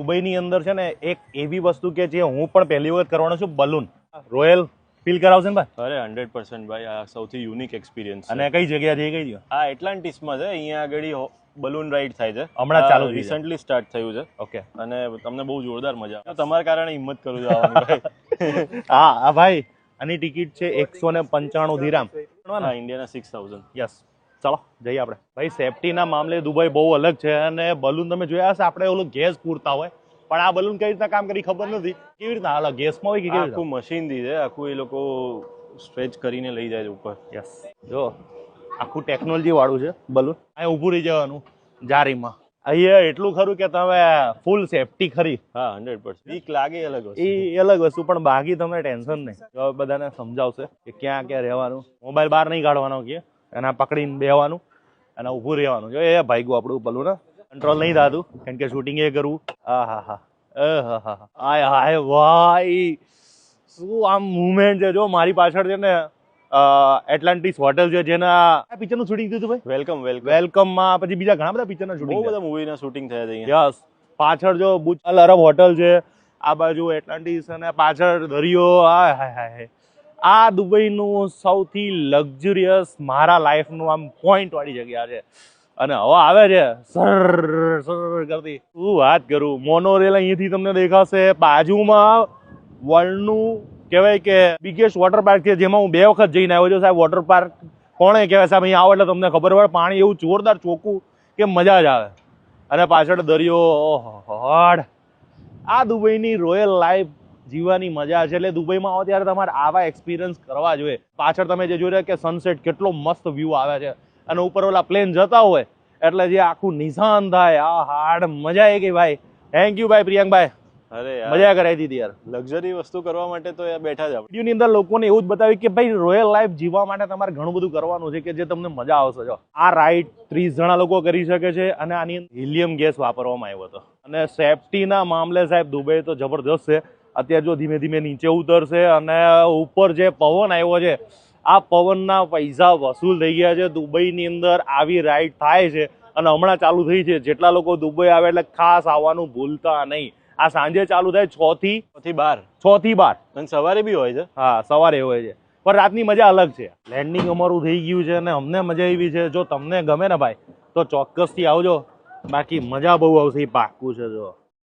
દુબઈની અંદર છે ને એક એવી વસ્તુ કે જે હું પણ પહેલી વખત કરવાનો છું, બલૂન રોયલ ફીલ કરાવશે ને ભાઈ? અરે 100% ભાઈ, આ સૌથી યુનિક એક્સપિરિયન્સ. અને કઈ જગ્યા છે, કઈ જગ્યા? આ એટલાન્ટિસમાં છે. અહીંયા આગળ બલૂન રાઈડ થાય છે. હમણાં ચાલુ થયું છે. રિસન્ટલી સ્ટાર્ટ થયું છે. ઓકે. અને તમને બહુ જોરદાર મજા આવે. તમારા કારણે હિંમત કરું છું આવવાની ભાઈ. હા ભાઈ, આની ટિકિટ છે 195 દિરામ. હા, ઇન્ડિયાના 6000. યસ, ચાલો જઈએ આપણે. ભાઈ સેફટીના મામલે દુબઈ બહુ અલગ છે. અને બલૂન તમે જોયા હશે, આપણે ઓલો ગેસ પૂરતા હોય, પણ આ બલૂન કઈ રીતના કામ કરી ખબર નથી. કેવી રીતના હાલ ગેસમાં હોય કે કેવી આખું મશીનથી છે, આખું એ લોકો સ્ટ્રેચ કરીને લઈ જાય છે ઉપર. યસ, જો આખું ટેકનોલોજી વાળું છે બલૂન. અહીંયા ઊભું રહી જવાનું જારીમાં. અહીંયા એટલું ખરું કે તમે ફૂલ સેફટી ખરી. હા, 100%. બીક લાગે અલગ વસ્તુ. એ અલગ વસ્તુ, પણ બાકી તમને ટેન્શન નહીં. જો બધાને સમજાવશે કે ક્યાં ક્યાં રહેવાનું, મોબાઈલ બહાર નહીં કાઢવાનો, કે એના પકડીને બેહવાનું અને ઊભું રહેવાનું. જો એ ભાગ્યું આપણું બલૂન કંટ્રોલ નહીં થતું, કારણ કે શૂટિંગ એ કરવું. આય હાય ભાઈ, શું આમ મુવમેન્ટ છે. જો મારી પાછળ છે ને એટલાન્ટિસ હોટેલ છે, જેના પિક્ચરનું શૂટિંગ થયું હતું ભાઈ. વેલકમમાં પછી બીજા ઘણા બધા પિક્ચરના બહુ શૂટિંગ, બધા મૂવીના શૂટિંગ થયા છે. યસ. પાછળ જો બુજ અલ અરબ હોટલ છે, આ બાજુ એટલાન્ટિસ, અને પાછળ દરિયો. હાય હાય હાય, આ દુબઈનું સૌથી લક્ઝરિયસ મારા લાઈફનું આમ પોઈન્ટ વાળી જગ્યા છે. અને હવા આવે છે સર સર કરતી. શું વાત કરું. મોનોરેલ અહીંયાથી તમને દેખાશે. બાજુમાં વર્લ્ડનું કહેવાય કે બિગેસ્ટ વોટર પાર્ક છે, જેમાં હું 2 વખત જઈને આવ્યો છું. સાહેબ વોટર પાર્ક કોણે કહેવાય સાહેબ? અહીંયા આવો એટલે તમને ખબર પડે. પાણી એવું જોરદાર ચોખ્ખું કે મજા જ આવે. અને પાછળ દરિયો. ઓહો, આ દુબઈની રોયલ લાઈફ જીવવાની મજા છે. એટલે દુબઈમાં આવો ત્યારે તમારે આવા એક્સપિરિયન્સ કરવા જોઈએ. પાછળ તમે જે જોઈ રહ્યા કે સનસેટ કેટલો મસ્ત વ્યૂ આવે છે, અને ઉપર ઓલા પ્લેન જતા હોય એટલે જે આખું નિશાન થાય. આ હાડ મજા આવી ગઈ ભાઈ. થેન્ક યુ ભાઈ પ્રિયંકભાઈ. અરે મજા કરાવી દીધી યાર. લક્ઝરી વસ્તુ કરવા માટે તો બેઠા જ આપણે. વિડીયોની અંદર લોકોને એવું જ બતાવ્યું કે ભાઈ રોયલ લાઈફ જીવવા માટે તમારે ઘણું બધું કરવાનું છે, કે જે તમને મજા આવશે. જો આ રાઈડ 30 જણા લોકો કરી શકે છે, અને આની અંદર હિલિયમ ગેસ વાપરવામાં આવ્યો હતો. અને સેફટીના મામલે સાહેબ દુબઈ તો જબરદસ્ત છે. અત્યારે જો ધીમે ધીમે નીચે ઉતરશે, અને ઉપર જે પવન આવ્યો છે, આ પવનના પૈસા વસૂલ થઈ ગયા છે. દુબઈની અંદર આવી રાઈડ થાય છે, અને હમણાં ચાલુ થઈ છે. જેટલા લોકો દુબઈ આવે એટલે ખાસ આવવાનું ભૂલતા નહીં. આ સાંજે ચાલુ થાય 6 થી 12. અને સવારે બી હોય છે. હા, સવારે હોય છે, પણ રાતની મજા અલગ છે. લેન્ડિંગ અમારું થઈ ગયું છે, અને અમને મજા આવી છે. જો તમને ગમે ને ભાઈ તો ચોક્કસથી આવજો. બાકી મજા બહુ આવશે, એ પાક્કું છે. જો